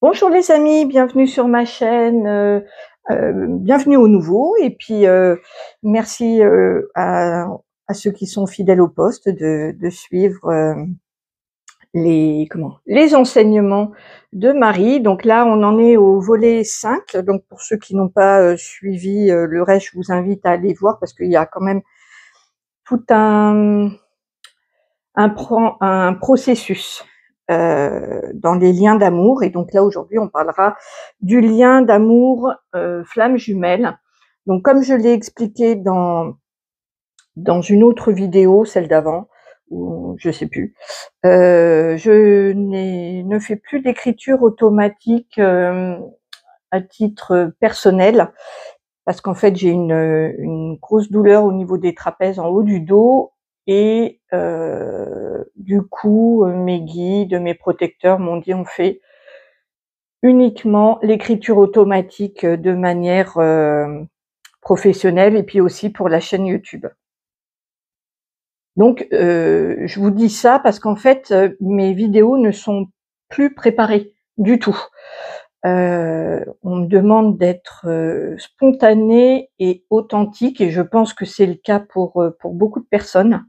Bonjour les amis, bienvenue sur ma chaîne, bienvenue aux nouveaux et puis merci à ceux qui sont fidèles au poste de suivre les enseignements de Marie. Donc là on en est au volet 5, donc pour ceux qui n'ont pas suivi le reste, je vous invite à aller voir parce qu'il y a quand même tout un processus dans les liens d'amour. Et donc là, aujourd'hui, on parlera du lien d'amour flamme jumelle. Donc, comme je l'ai expliqué dans une autre vidéo, celle d'avant, ou je sais plus, je ne fais plus d'écriture automatique à titre personnel, parce qu'en fait, j'ai une grosse douleur au niveau des trapèzes en haut du dos, et du coup, mes guides, mes protecteurs m'ont dit: on fait uniquement l'écriture automatique de manière professionnelle, et puis aussi pour la chaîne YouTube. Donc, je vous dis ça parce qu'en fait, mes vidéos ne sont plus préparées du tout. On me demande d'être spontanée et authentique, et je pense que c'est le cas pour beaucoup de personnes.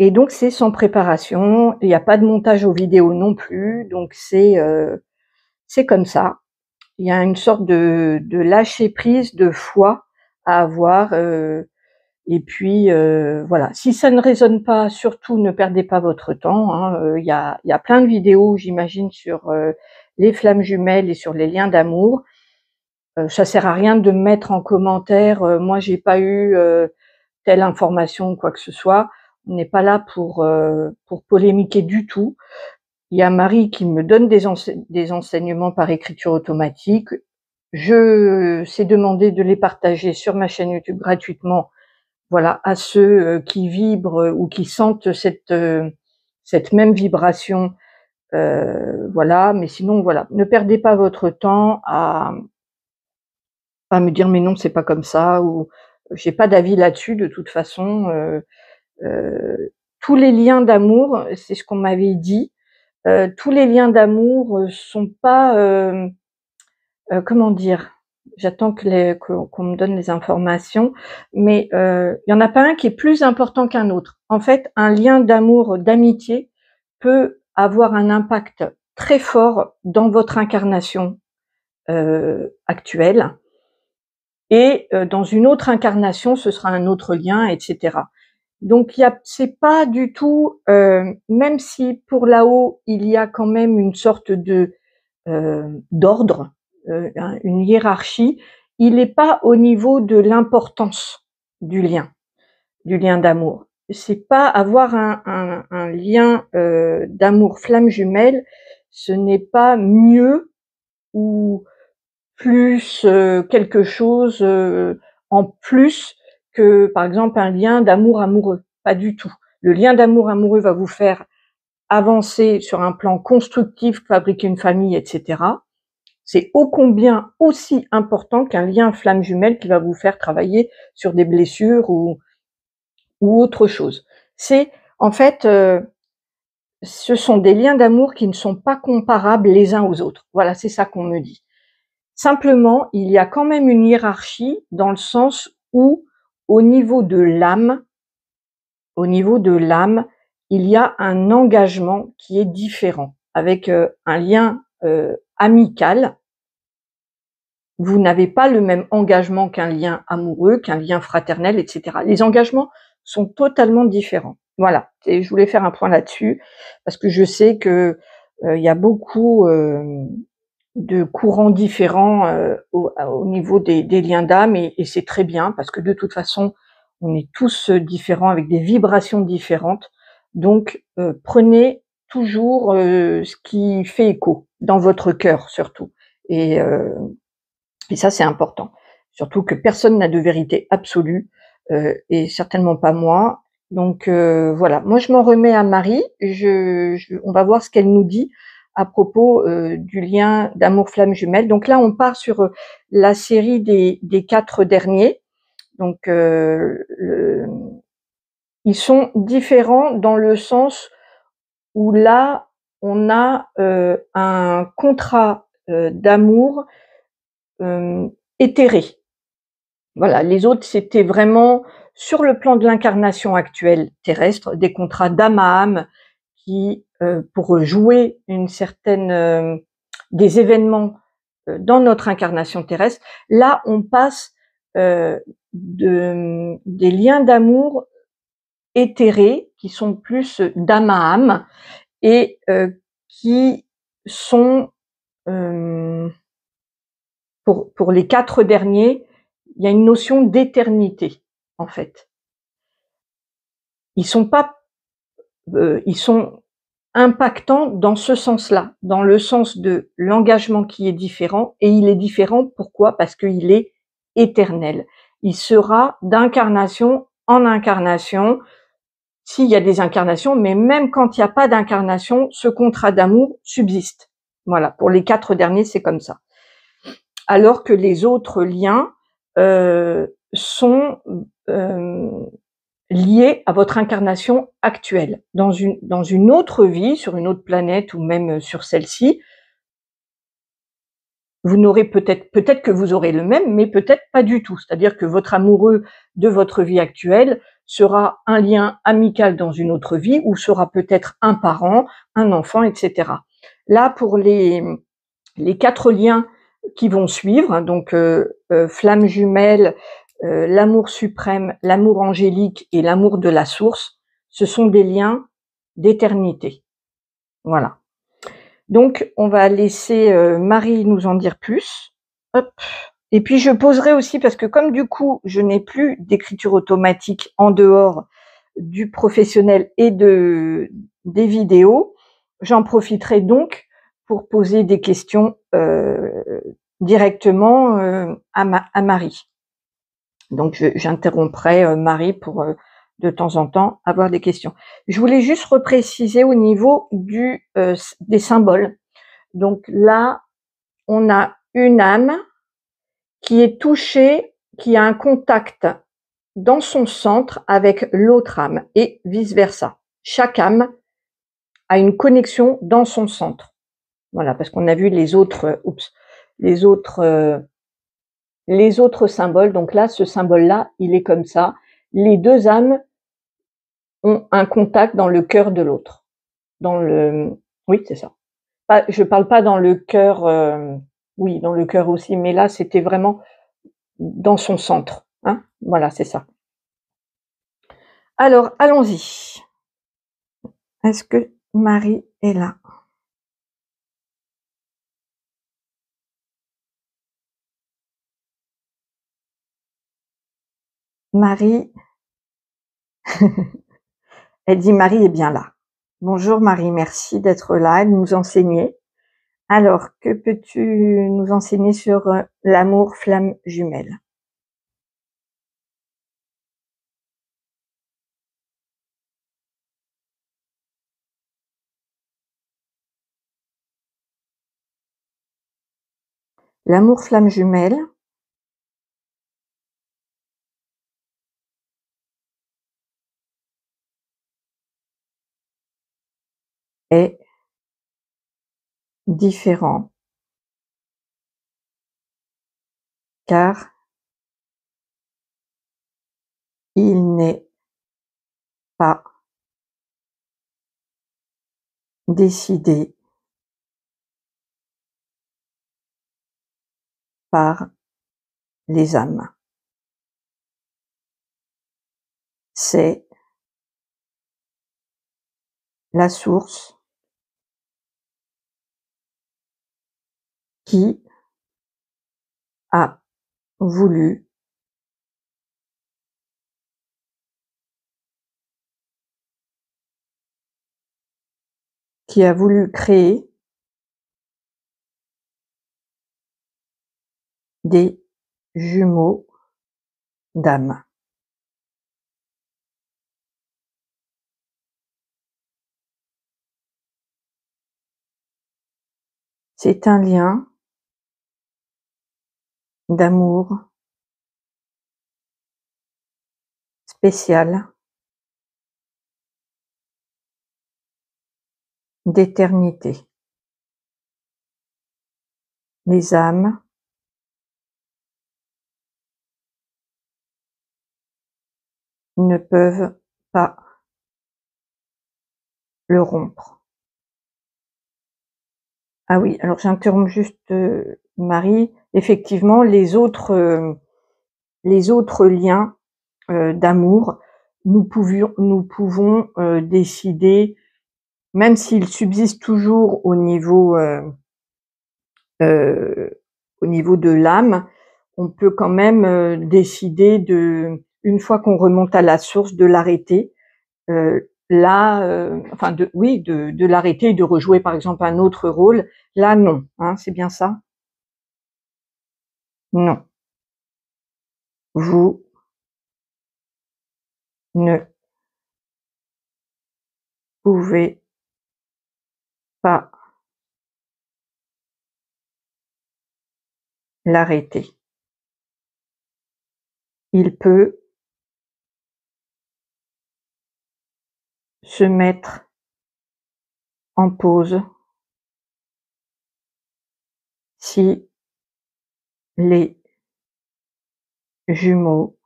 Et donc c'est sans préparation, il n'y a pas de montage aux vidéos non plus, donc c'est comme ça. Il y a une sorte de lâcher prise, de foi à avoir, et puis voilà. Si ça ne résonne pas, surtout ne perdez pas votre temps, hein. Il y a plein de vidéos, j'imagine, sur les flammes jumelles et sur les liens d'amour. Ça sert à rien de mettre en commentaire moi j'ai pas eu telle information ou quoi que ce soit. On n'est pas là pour polémiquer du tout. Il y a Marie qui me donne des enseignements par écriture automatique. Je sais demander de les partager sur ma chaîne YouTube gratuitement, voilà, à ceux qui vibrent ou qui sentent cette même vibration, voilà. Mais sinon, voilà, ne perdez pas votre temps à me dire: «Mais non, c'est pas comme ça», ou j'ai pas d'avis là-dessus de toute façon. Tous les liens d'amour, c'est ce qu'on m'avait dit, tous les liens d'amour sont pas, comment dire? J'attends qu'on me donne les informations, mais il y en a pas un qui est plus important qu'un autre. En fait, un lien d'amour, d'amitié peut avoir un impact très fort dans votre incarnation actuelle, et dans une autre incarnation, ce sera un autre lien, et cetera. Donc c'est pas du tout, même si pour là-haut il y a quand même une sorte de d'ordre, une hiérarchie, il n'est pas au niveau de l'importance du lien d'amour. C'est pas avoir un lien d'amour flamme jumelle, ce n'est pas mieux ou plus quelque chose en plus que, par exemple, un lien d'amour amoureux. Pas du tout. Le lien d'amour amoureux va vous faire avancer sur un plan constructif, fabriquer une famille, etc. C'est ô combien aussi important qu'un lien flamme jumelle qui va vous faire travailler sur des blessures ou autre chose. C'est en fait, ce sont des liens d'amour qui ne sont pas comparables les uns aux autres. Voilà, c'est ça qu'on me dit. Simplement, il y a quand même une hiérarchie dans le sens où, au niveau de l'âme, il y a un engagement qui est différent. Avec un lien amical, vous n'avez pas le même engagement qu'un lien amoureux, qu'un lien fraternel, etc. Les engagements sont totalement différents. Voilà, et je voulais faire un point là-dessus, parce que je sais que il y a beaucoup de courants différents au niveau des liens d'âme, et c'est très bien, parce que de toute façon, on est tous différents avec des vibrations différentes. Donc, prenez toujours ce qui fait écho dans votre cœur surtout. Et, euh, et ça, c'est important. Surtout que personne n'a de vérité absolue, et certainement pas moi. Donc voilà, moi je m'en remets à Marie. On va voir ce qu'elle nous dit à propos du lien d'amour flamme jumelle. Donc là, on part sur la série des 4 derniers. Donc ils sont différents dans le sens où là, on a un contrat d'amour éthéré. Voilà, les autres, c'était vraiment sur le plan de l'incarnation actuelle terrestre, des contrats d'âme à âme qui, pour jouer une certaine des événements dans notre incarnation terrestre. Là, on passe des liens d'amour éthérés qui sont plus d'âme à âme et qui sont pour les 4 derniers, il y a une notion d'éternité en fait. Ils sont pas, ils sont impactants dans ce sens-là, dans le sens de l'engagement qui est différent, et il est différent pourquoi? Parce qu'il est éternel. Il sera d'incarnation en incarnation, s'il y a des incarnations, mais même quand il n'y a pas d'incarnation, ce contrat d'amour subsiste. Voilà, pour les 4 derniers, c'est comme ça. Alors que les autres liens sont liés à votre incarnation actuelle. Dans une autre vie, sur une autre planète ou même sur celle-ci, vous n'aurez peut-être que vous aurez le même, mais peut-être pas du tout. C'est-à-dire que votre amoureux de votre vie actuelle sera un lien amical dans une autre vie, ou sera peut-être un parent, un enfant, etc. Là, pour les 4 liens qui vont suivre, donc flamme jumelle, l'amour suprême, l'amour angélique et l'amour de la source, ce sont des liens d'éternité. Voilà. Donc, on va laisser Marie nous en dire plus. Hop. Et puis, je poserai aussi, parce que comme du coup, je n'ai plus d'écriture automatique en dehors du professionnel et des vidéos, j'en profiterai donc pour poser des questions directement à Marie. Donc, j'interromprai Marie pour de temps en temps avoir des questions. Je voulais juste repréciser au niveau des symboles. Donc là, on a une âme qui est touchée, qui a un contact dans son centre avec l'autre âme et vice-versa. Chaque âme a une connexion dans son centre. Voilà, parce qu'on a vu les autres symboles. Donc là, ce symbole-là, il est comme ça. Les 2 âmes ont un contact dans le cœur de l'autre. Oui, c'est ça. Je parle pas dans le cœur, oui, dans le cœur aussi, mais là, c'était vraiment dans son centre, hein. Voilà, c'est ça. Alors, allons-y. Est-ce que Marie est là? Marie, elle dit Marie est bien là. Bonjour Marie, merci d'être là et de nous enseigner. Alors, que peux-tu nous enseigner sur l'amour flamme jumelle? L'amour flamme jumelle est différent, car il n'est pas décidé par les âmes. C'est la source qui a voulu créer des jumeaux d'âme. C'est un lien d'amour spécial, d'éternité. Les âmes ne peuvent pas le rompre. Ah oui, alors j'interromps juste Marie. Effectivement, les autres liens d'amour, nous pouvons décider, même s'ils subsistent toujours au niveau de l'âme, on peut quand même décider une fois qu'on remonte à la source, de l'arrêter. Là, enfin de l'arrêter et de rejouer par exemple un autre rôle. Là non, hein, c'est bien ça? Non. Vous ne pouvez pas l'arrêter. Il peut se mettre en pause si les jumeaux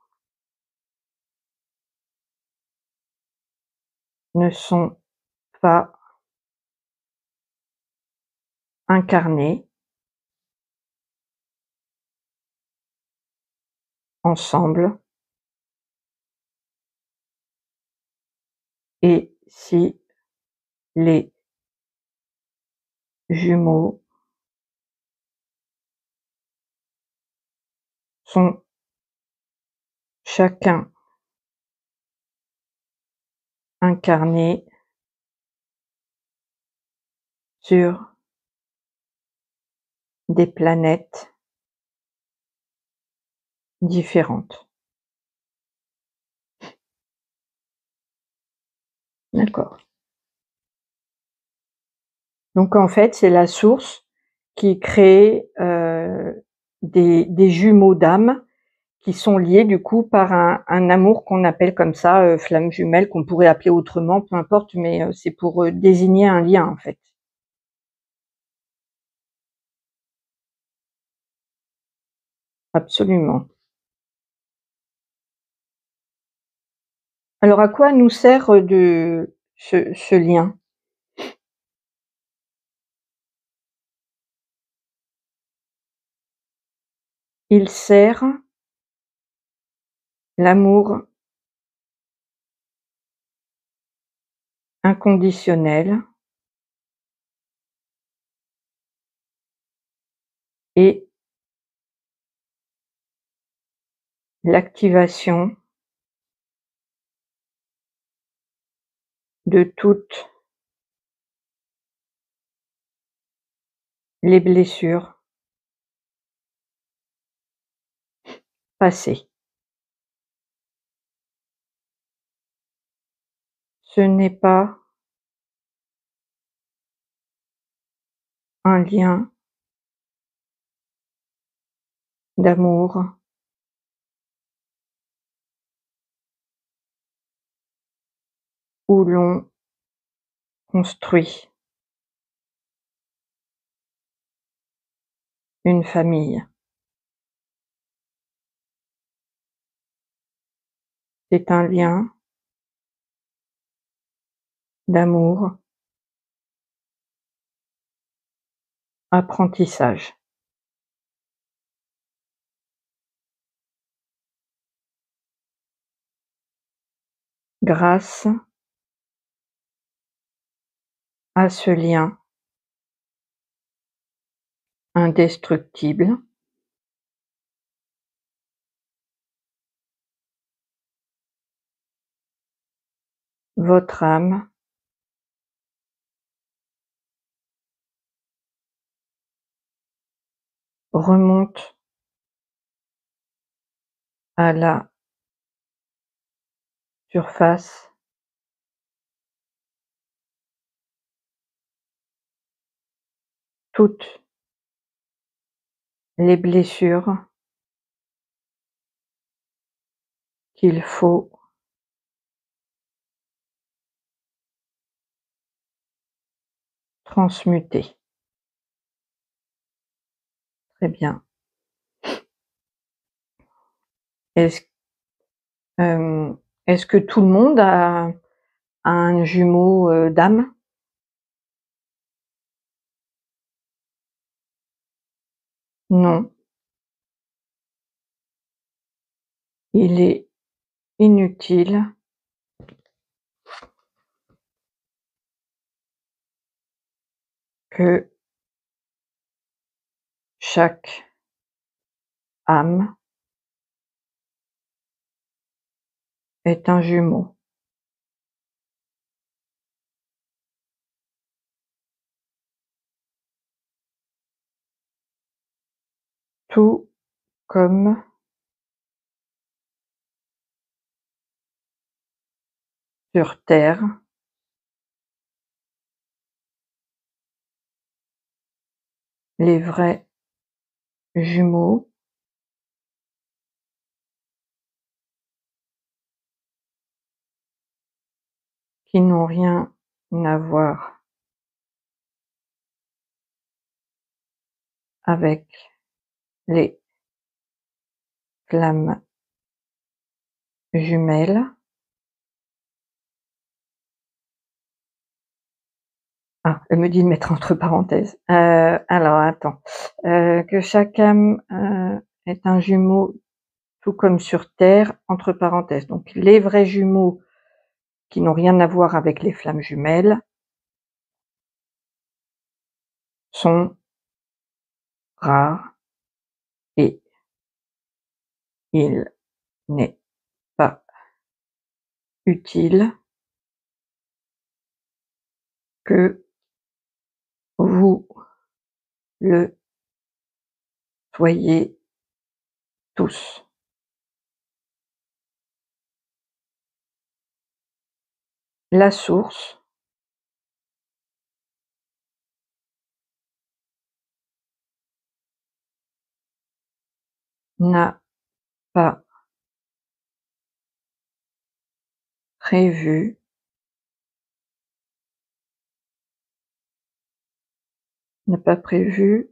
ne sont pas incarnés ensemble et si les jumeaux sont chacun incarnés sur des planètes différentes. D'accord. Donc en fait, c'est la source qui crée des jumeaux d'âme qui sont liés du coup par un amour qu'on appelle comme ça flamme jumelle, qu'on pourrait appeler autrement, peu importe, mais c'est pour désigner un lien en fait. Absolument. Alors à quoi nous sert ce lien? Il sert l'amour inconditionnel et l'activation de toutes les blessures passées. Ce n'est pas un lien d'amour où l'on construit une famille. C'est un lien d'amour, apprentissage. Grâce à ce lien indestructible, votre âme remonte à la surface toutes les blessures qu'il faut transmuter. Très bien. Est-ce est-ce que tout le monde a un jumeau, d'âme? Non, il est inutile que chaque âme ait un jumeau. Tout comme sur terre, les vrais jumeaux qui n'ont rien à voir avec les flammes jumelles. Ah, elle me dit de mettre entre parenthèses. Alors attends, que chaque âme, est un jumeau tout comme sur terre, entre parenthèses. Donc les vrais jumeaux qui n'ont rien à voir avec les flammes jumelles sont rares et il n'est pas utile que vous le soyez tous. La source n'a pas prévu n'a pas prévu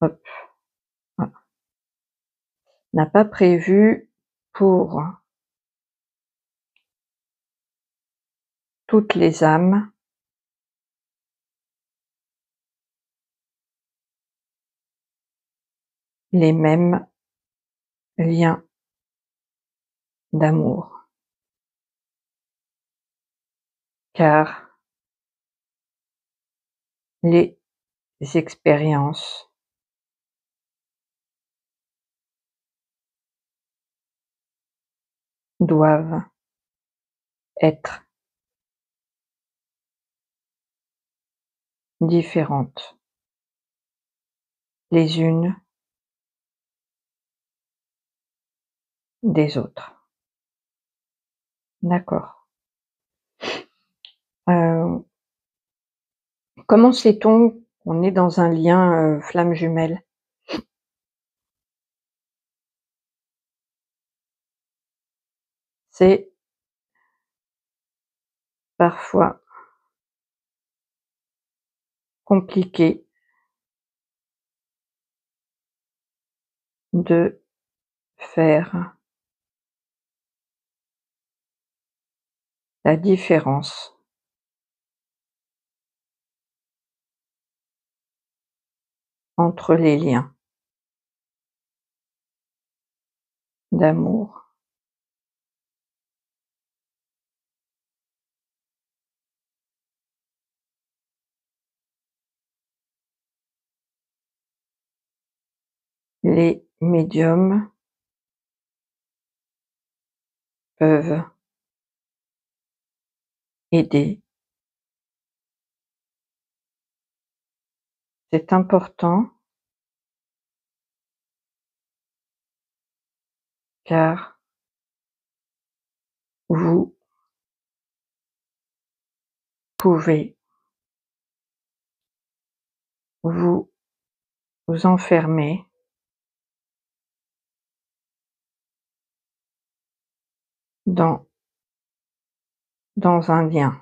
hop, voilà, n'a pas prévu pour toutes les âmes les mêmes liens d'amour. Car les expériences doivent être différentes les unes des autres. D'accord. Heu, comment sait-on qu'on est dans un lien, flamme jumelle? C'est parfois compliqué de faire la différence entre les liens d'amour les médiums peuvent aider. C'est important car vous pouvez vous enfermer dans un lien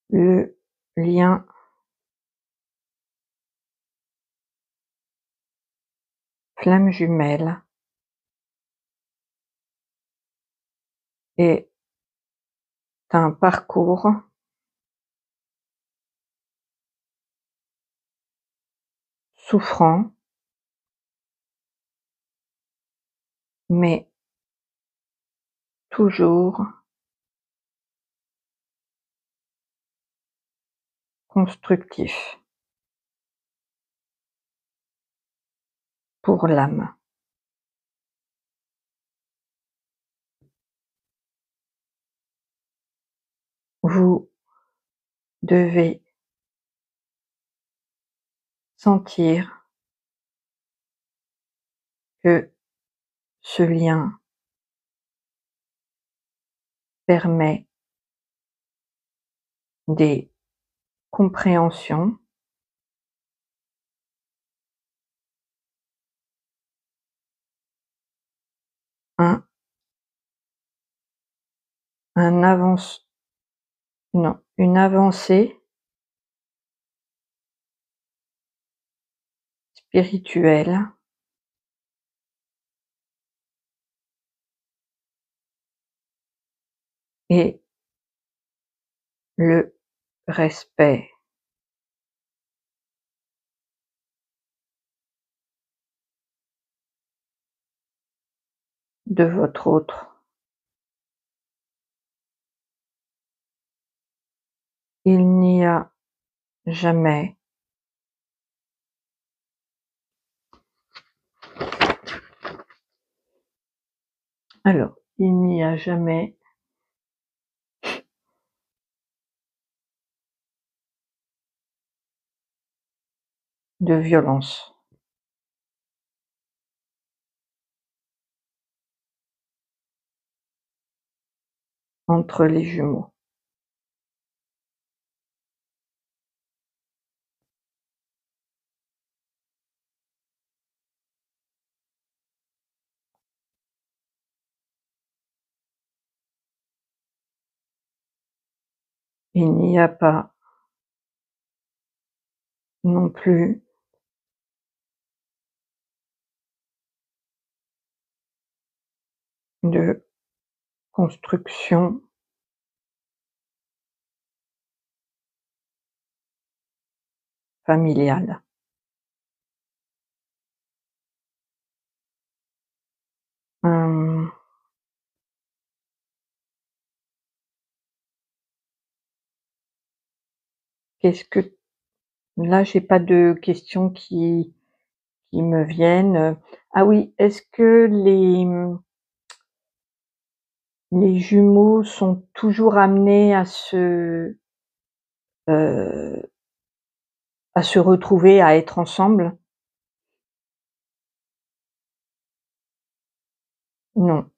le lien flamme jumelle est un parcours souffrant, mais toujours constructif pour l'âme. Vous devez sentir que ce lien permet des compréhensions, un un avance non, une avancée spirituelle et le respect de votre autre. Il n'y a jamais il n'y a jamais de violence entre les jumeaux. Il n'y a pas non plus de construction familiale. Hem, qu'est-ce que là, j'ai pas de questions qui me viennent. Ah oui, est-ce que les jumeaux sont toujours amenés heu, à se retrouver, à être ensemble? Non.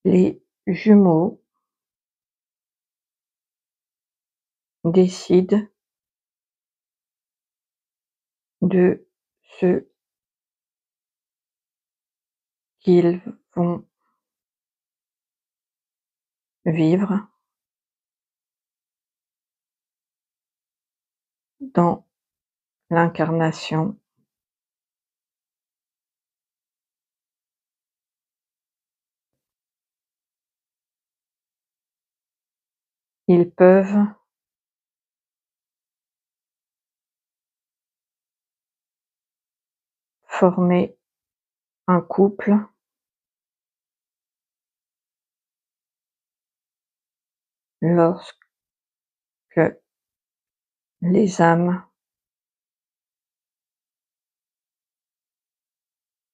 Les jumeaux décident de ce qu'ils vont vivre dans l'incarnation. Ils peuvent former un couple lorsque les âmes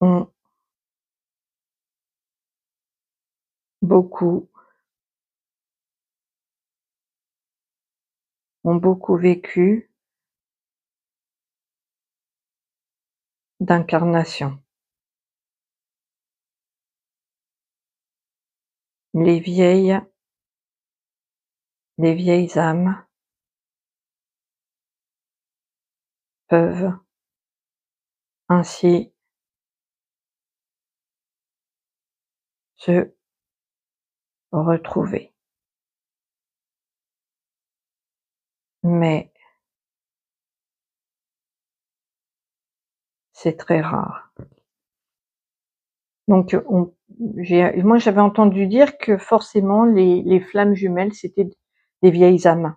ont beaucoup vécu d'incarnations. Les vieilles âmes peuvent ainsi se retrouver. Mais c'est très rare. Donc moi j'avais entendu dire que forcément les flammes jumelles, c'était des vieilles âmes.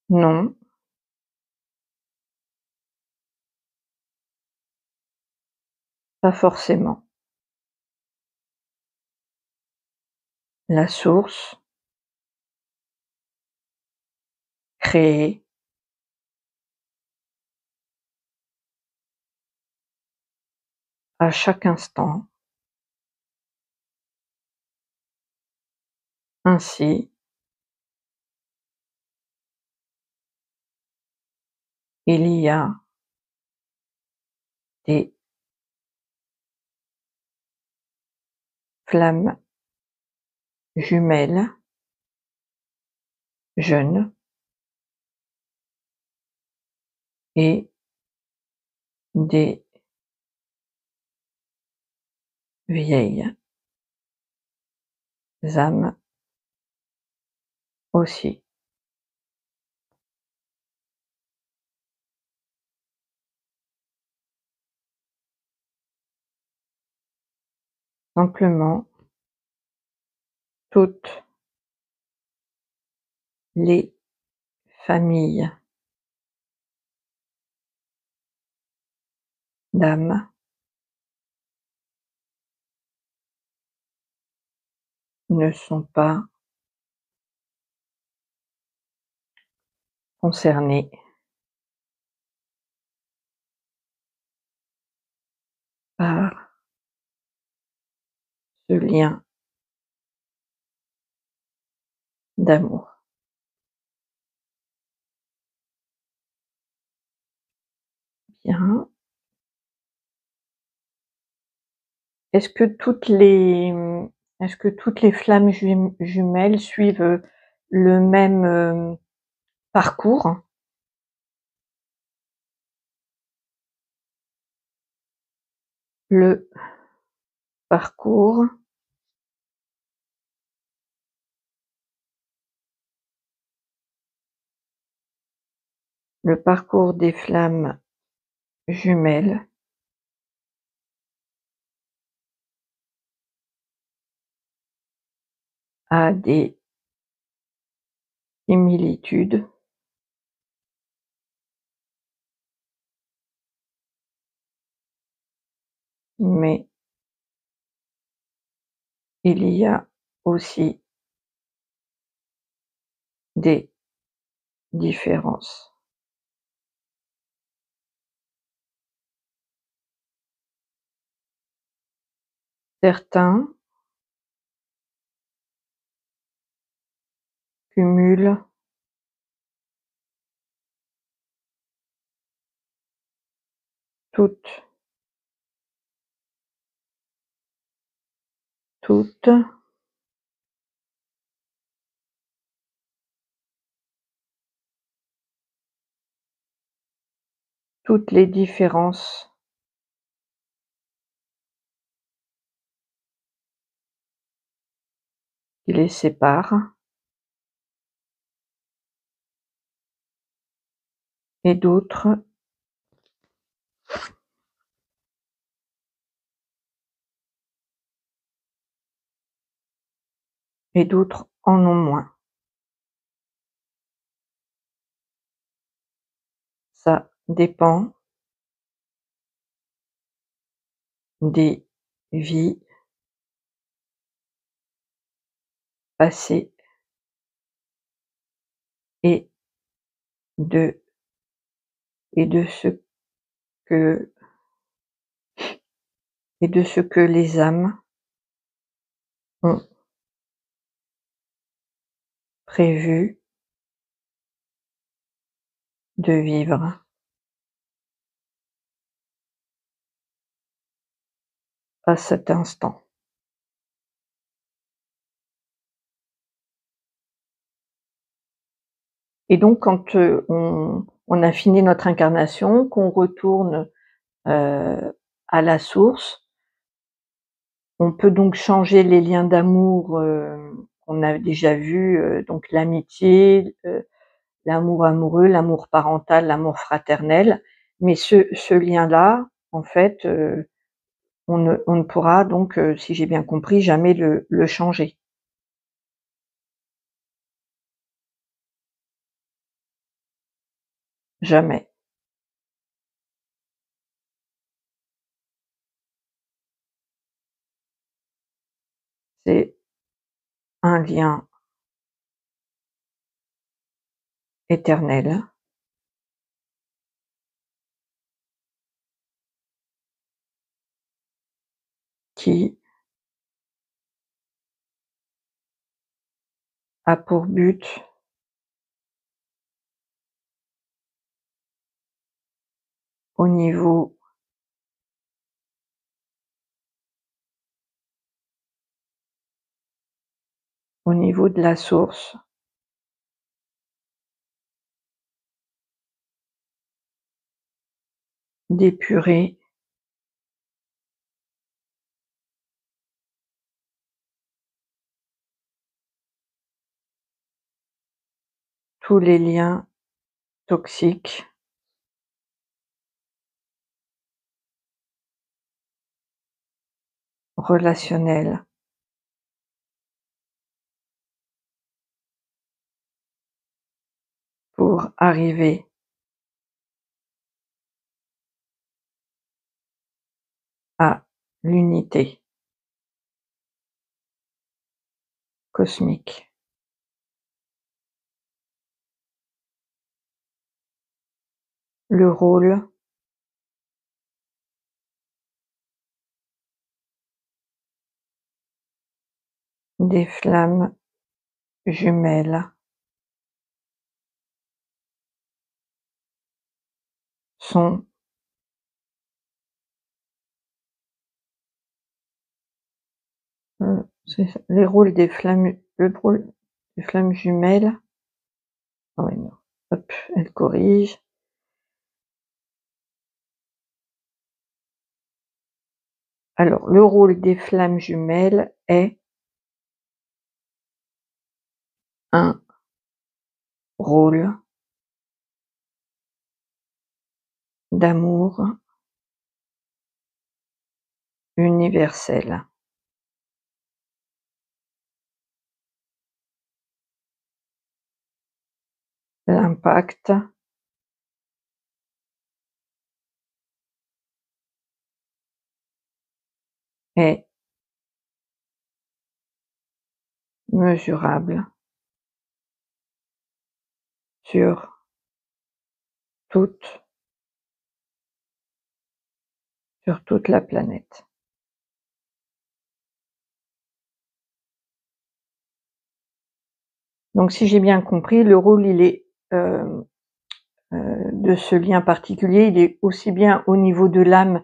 Non, pas forcément. La source, créée, à chaque instant. Ainsi, il y a des flammes jumelles jeunes et des vieilles âmes aussi. Simplement, toutes les familles d'âmes ne sont pas concernées par ce lien d'amour. Bien. Est-ce que toutes les est-ce que toutes les flammes jumelles suivent le même parcours? Le parcours le parcours des flammes jumelles a des similitudes mais il y a aussi des différences. Certains cumulent toutes toutes toutes les différences qui les séparent et d'autres en ont moins. Ça dépend des vies passées et de et de ce que les âmes ont prévu de vivre à cet instant. Et donc quand, on a fini notre incarnation, qu'on retourne, à la source, On peut donc changer les liens d'amour, qu'on a déjà vus, donc l'amitié, l'amour amoureux, l'amour parental, l'amour fraternel, mais ce lien-là, en fait, on ne pourra donc, si j'ai bien compris, jamais le changer. Jamais. C'est un lien éternel qui a pour but au niveau de la source, d'épurer tous les liens toxiques, relationnels, pour arriver à l'unité cosmique. Le rôle des flammes jumelles sont c'est ça, les rôles des flammes le rôle des flammes jumelles, ah ouais non, hop, elle corrige. Alors le rôle des flammes jumelles est un rôle d'amour universel. L'impact est mesurable sur toute la planète. Donc si j'ai bien compris, le rôle il est, de ce lien particulier, il est aussi bien au niveau de l'âme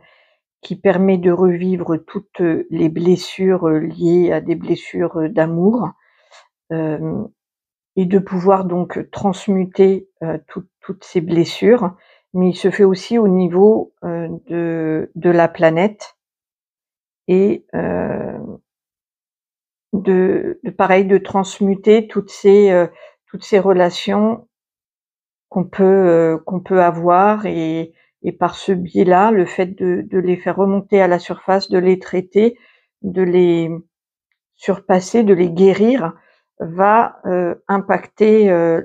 qui permet de revivre toutes, les blessures, liées à des blessures, d'amour, hem et de pouvoir donc transmuter, toutes ces blessures, mais il se fait aussi au niveau, de la planète et de pareil, de transmuter toutes ces relations qu'on peut avoir et par ce biais-là, le fait de les faire remonter à la surface, de les traiter, de les surpasser, de les guérir, va, impacter,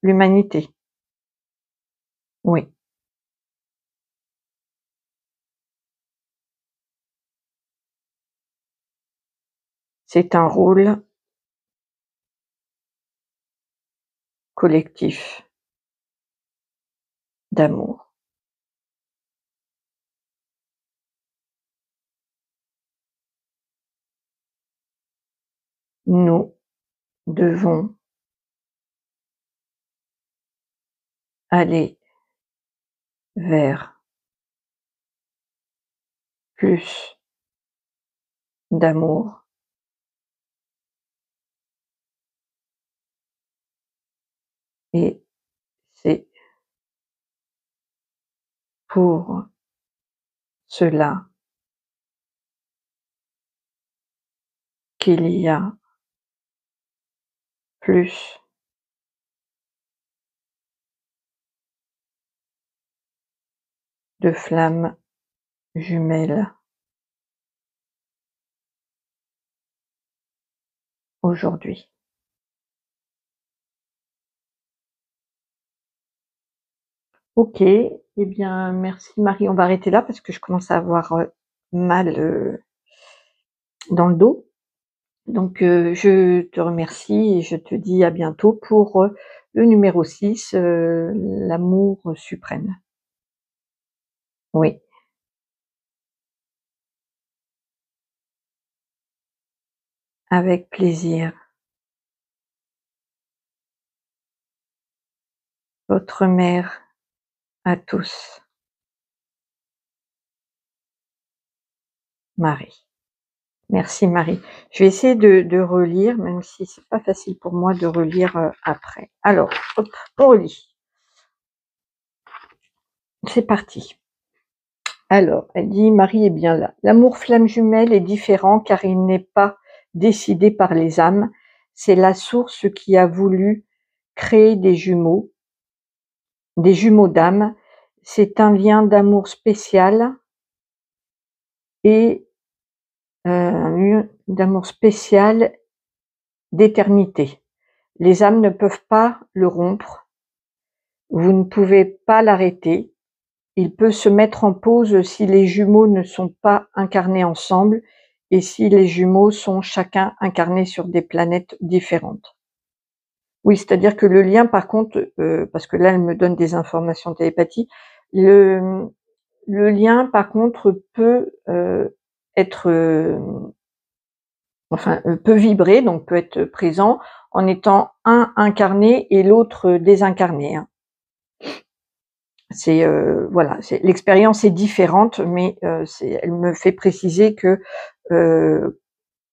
l'humanité. Oui, c'est un rôle collectif d'amour. Nous devons aller vers plus d'amour et c'est pour cela qu'il y a plus de flammes jumelles aujourd'hui. OK, eh bien merci Marie, on va arrêter là parce que je commence à avoir, mal, dans le dos. Donc je te remercie et je te dis à bientôt pour, le numéro 6, l'amour suprême. Oui, avec plaisir. Votre mère à tous, Marie. Merci Marie. Je vais essayer de relire, même si c'est pas facile pour moi de relire, après. Alors, hop, on relit. C'est parti. Alors, elle dit: «Marie est bien là. L'amour flamme jumelle est différent car il n'est pas décidé par les âmes, c'est la source qui a voulu créer des jumeaux d'âme. C'est un lien d'amour spécial et un lien d'amour spécial d'éternité. Les âmes ne peuvent pas le rompre, vous ne pouvez pas l'arrêter. Il peut se mettre en pause si les jumeaux ne sont pas incarnés ensemble et si les jumeaux sont chacun incarnés sur des planètes différentes.» Oui, c'est-à-dire que le lien par contre, parce que là elle me donne des informations de télépathie, le lien par contre peut, être, enfin, peut vibrer, donc peut être présent en étant un incarné et l'autre désincarné, hein. C'est, voilà, c'est l'expérience est différente, mais elle me fait préciser heu,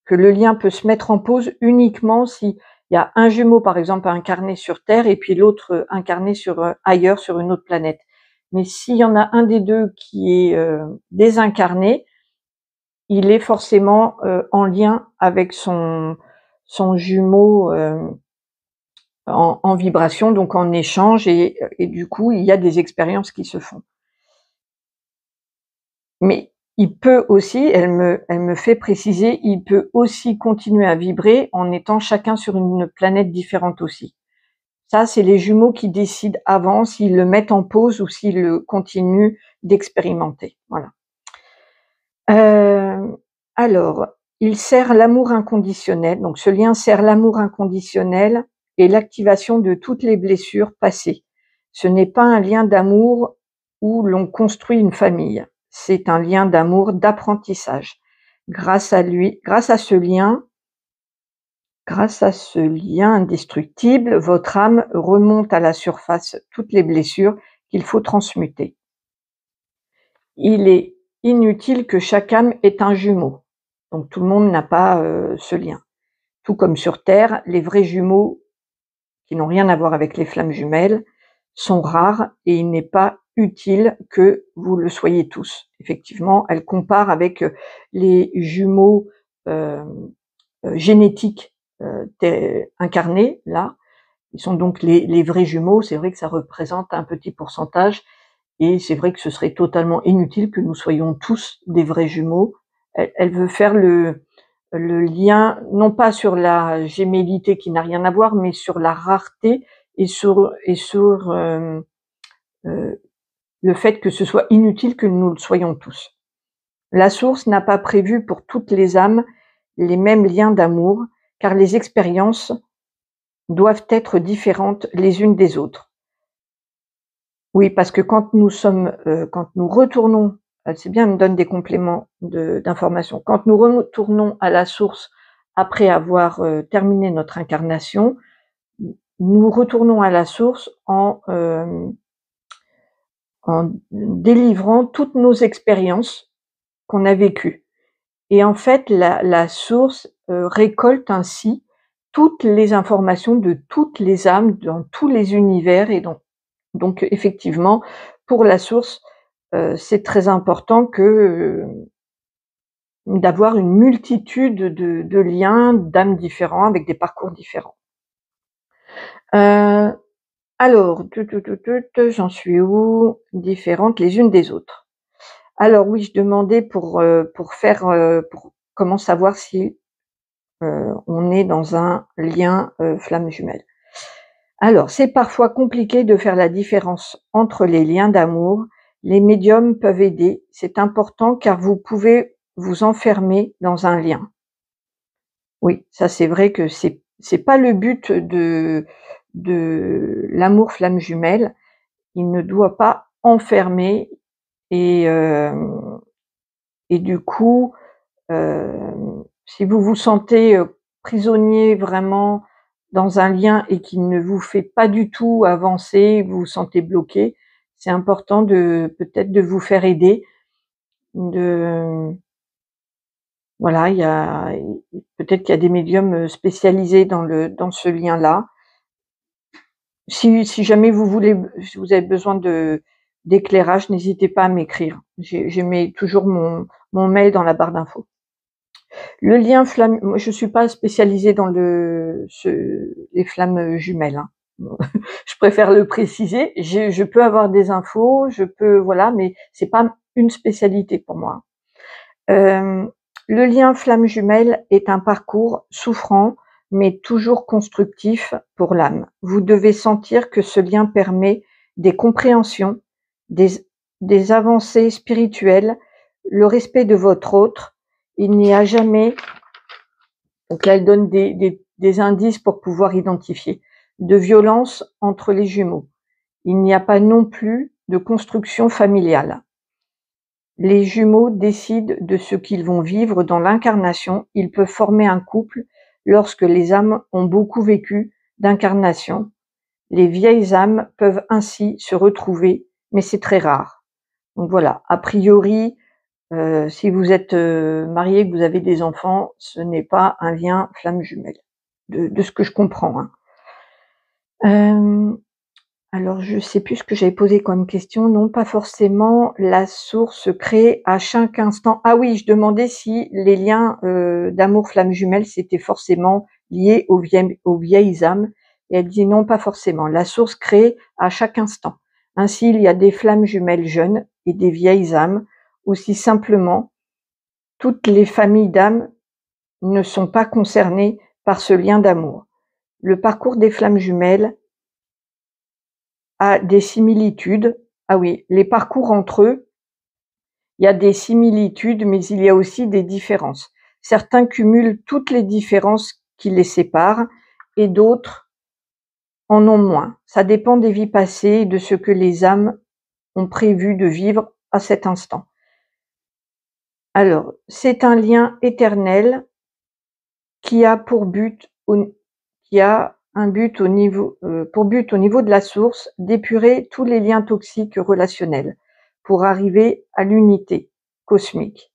que le lien peut se mettre en pause uniquement s'il y a un jumeau, par exemple, incarné sur Terre et puis l'autre, incarné sur, ailleurs, sur une autre planète. Mais s'il y en a un des 2 qui est, désincarné, il est forcément, en lien avec son jumeau, en vibration, donc en échange et du coup, il y a des expériences qui se font. Mais il peut aussi, elle me fait préciser, il peut aussi continuer à vibrer en étant chacun sur une planète différente aussi. Ça, c'est les jumeaux qui décident avant s'ils le mettent en pause ou s'ils le continuent d'expérimenter. Voilà. Alors, il sert l'amour inconditionnel, donc ce lien sert l'amour inconditionnel et l'activation de toutes les blessures passées. Ce n'est pas un lien d'amour où l'on construit une famille, c'est un lien d'amour d'apprentissage. Grâce à ce lien indestructible, votre âme remonte à la surface toutes les blessures qu'il faut transmuter. Il est inutile que chaque âme ait un jumeau. Donc tout le monde n'a pas ce lien. Tout comme sur Terre, les vrais jumeaux qui n'ont rien à voir avec les flammes jumelles sont rares et il n'est pas utile que vous le soyez tous. Effectivement, elle compare avec les jumeaux génétiques incarnés, là. Ils sont donc les vrais jumeaux. C'est vrai que ça représente un petit pourcentage. Et c'est vrai que ce serait totalement inutile que nous soyons tous des vrais jumeaux. Elle veut faire le lien, non pas sur la gémellité qui n'a rien à voir, mais sur la rareté et sur le fait que ce soit inutile que nous le soyons tous. La source n'a pas prévu pour toutes les âmes les mêmes liens d'amour, car les expériences doivent être différentes les unes des autres. Oui, parce que quand nous retournons, c'est bien, elle me donne des compléments d'informations. Quand nous retournons à la source après avoir terminé notre incarnation, nous retournons à la source en délivrant toutes nos expériences qu'on a vécues. Et en fait, la source récolte ainsi toutes les informations de toutes les âmes dans tous les univers et donc effectivement, pour la source, c'est très important que d'avoir une multitude de liens d'âmes différents avec des parcours différents. Alors, j'en suis où? Différentes les unes des autres. Alors oui, je demandais pour faire, pour comment savoir si, on est dans un lien, flamme jumelle. Alors, c'est parfois compliqué de faire la différence entre les liens d'amour. Les médiums peuvent aider. C'est important car vous pouvez vous enfermer dans un lien. Oui, ça c'est vrai que c'est pas le but de l'amour flamme jumelle. Il ne doit pas enfermer et du coup, si vous vous sentez, prisonnier vraiment dans un lien et qui ne vous fait pas du tout avancer, vous vous sentez bloqué, c'est important de peut-être de vous faire aider, de voilà, il y a peut-être qu'il y a des médiums, spécialisés dans ce lien-là. Si jamais si vous avez besoin d'éclairage, n'hésitez pas à m'écrire. Je mets toujours mon mail dans la barre d'infos. Le lien flamme, moi je suis pas spécialisée dans les flammes jumelles, hein. Je préfère le préciser. Je peux avoir des infos, voilà, mais c'est pas une spécialité pour moi. Le lien flamme jumelle est un parcours souffrant, mais toujours constructif pour l'âme. Vous devez sentir que ce lien permet des compréhensions, des avancées spirituelles, le respect de votre autre. Il n'y a jamais, donc là elle donne des indices pour pouvoir identifier, de violence entre les jumeaux. Il n'y a pas non plus de construction familiale. Les jumeaux décident de ce qu'ils vont vivre dans l'incarnation. Ils peuvent former un couple lorsque les âmes ont beaucoup vécu d'incarnation. Les vieilles âmes peuvent ainsi se retrouver, mais c'est très rare. Donc voilà, a priori, si vous êtes marié, que vous avez des enfants, ce n'est pas un lien flamme jumelle, de ce que je comprends, hein. Alors je sais plus ce que j'avais posé comme question. Non, pas forcément. La source crée à chaque instant. Ah oui, je demandais si les liens d'amour flamme jumelle, c'était forcément lié aux vieilles âmes. Et elle dit non, pas forcément. La source crée à chaque instant. Ainsi, il y a des flammes jumelles jeunes et des vieilles âmes. Aussi simplement, toutes les familles d'âmes ne sont pas concernées par ce lien d'amour. Le parcours des flammes jumelles a des similitudes. Ah oui, les parcours entre eux, il y a des similitudes, mais il y a aussi des différences. Certains cumulent toutes les différences qui les séparent et d'autres en ont moins. Ça dépend des vies passées et de ce que les âmes ont prévu de vivre à cet instant. Alors, c'est un lien éternel qui a pour but, pour but au niveau de la source, d'épurer tous les liens toxiques relationnels pour arriver à l'unité cosmique.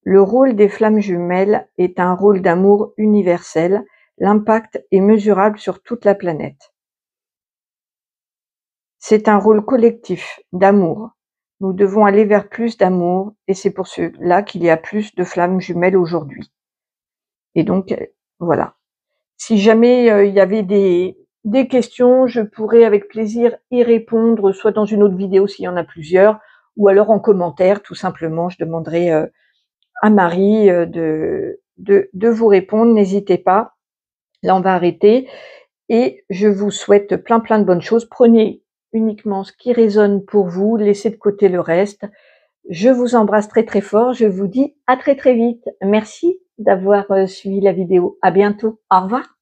Le rôle des flammes jumelles est un rôle d'amour universel. L'impact est mesurable sur toute la planète. C'est un rôle collectif d'amour. Nous devons aller vers plus d'amour et c'est pour cela qu'il y a plus de flammes jumelles aujourd'hui. Et donc, voilà. Si jamais il y avait des questions, je pourrais avec plaisir y répondre, soit dans une autre vidéo s'il y en a plusieurs, ou alors en commentaire, tout simplement. Je demanderai à Marie de vous répondre. N'hésitez pas. Là, on va arrêter. Et je vous souhaite plein de bonnes choses. Prenez uniquement ce qui résonne pour vous, laissez de côté le reste. Je vous embrasse très fort. Je vous dis à très vite. Merci d'avoir suivi la vidéo. À bientôt. Au revoir.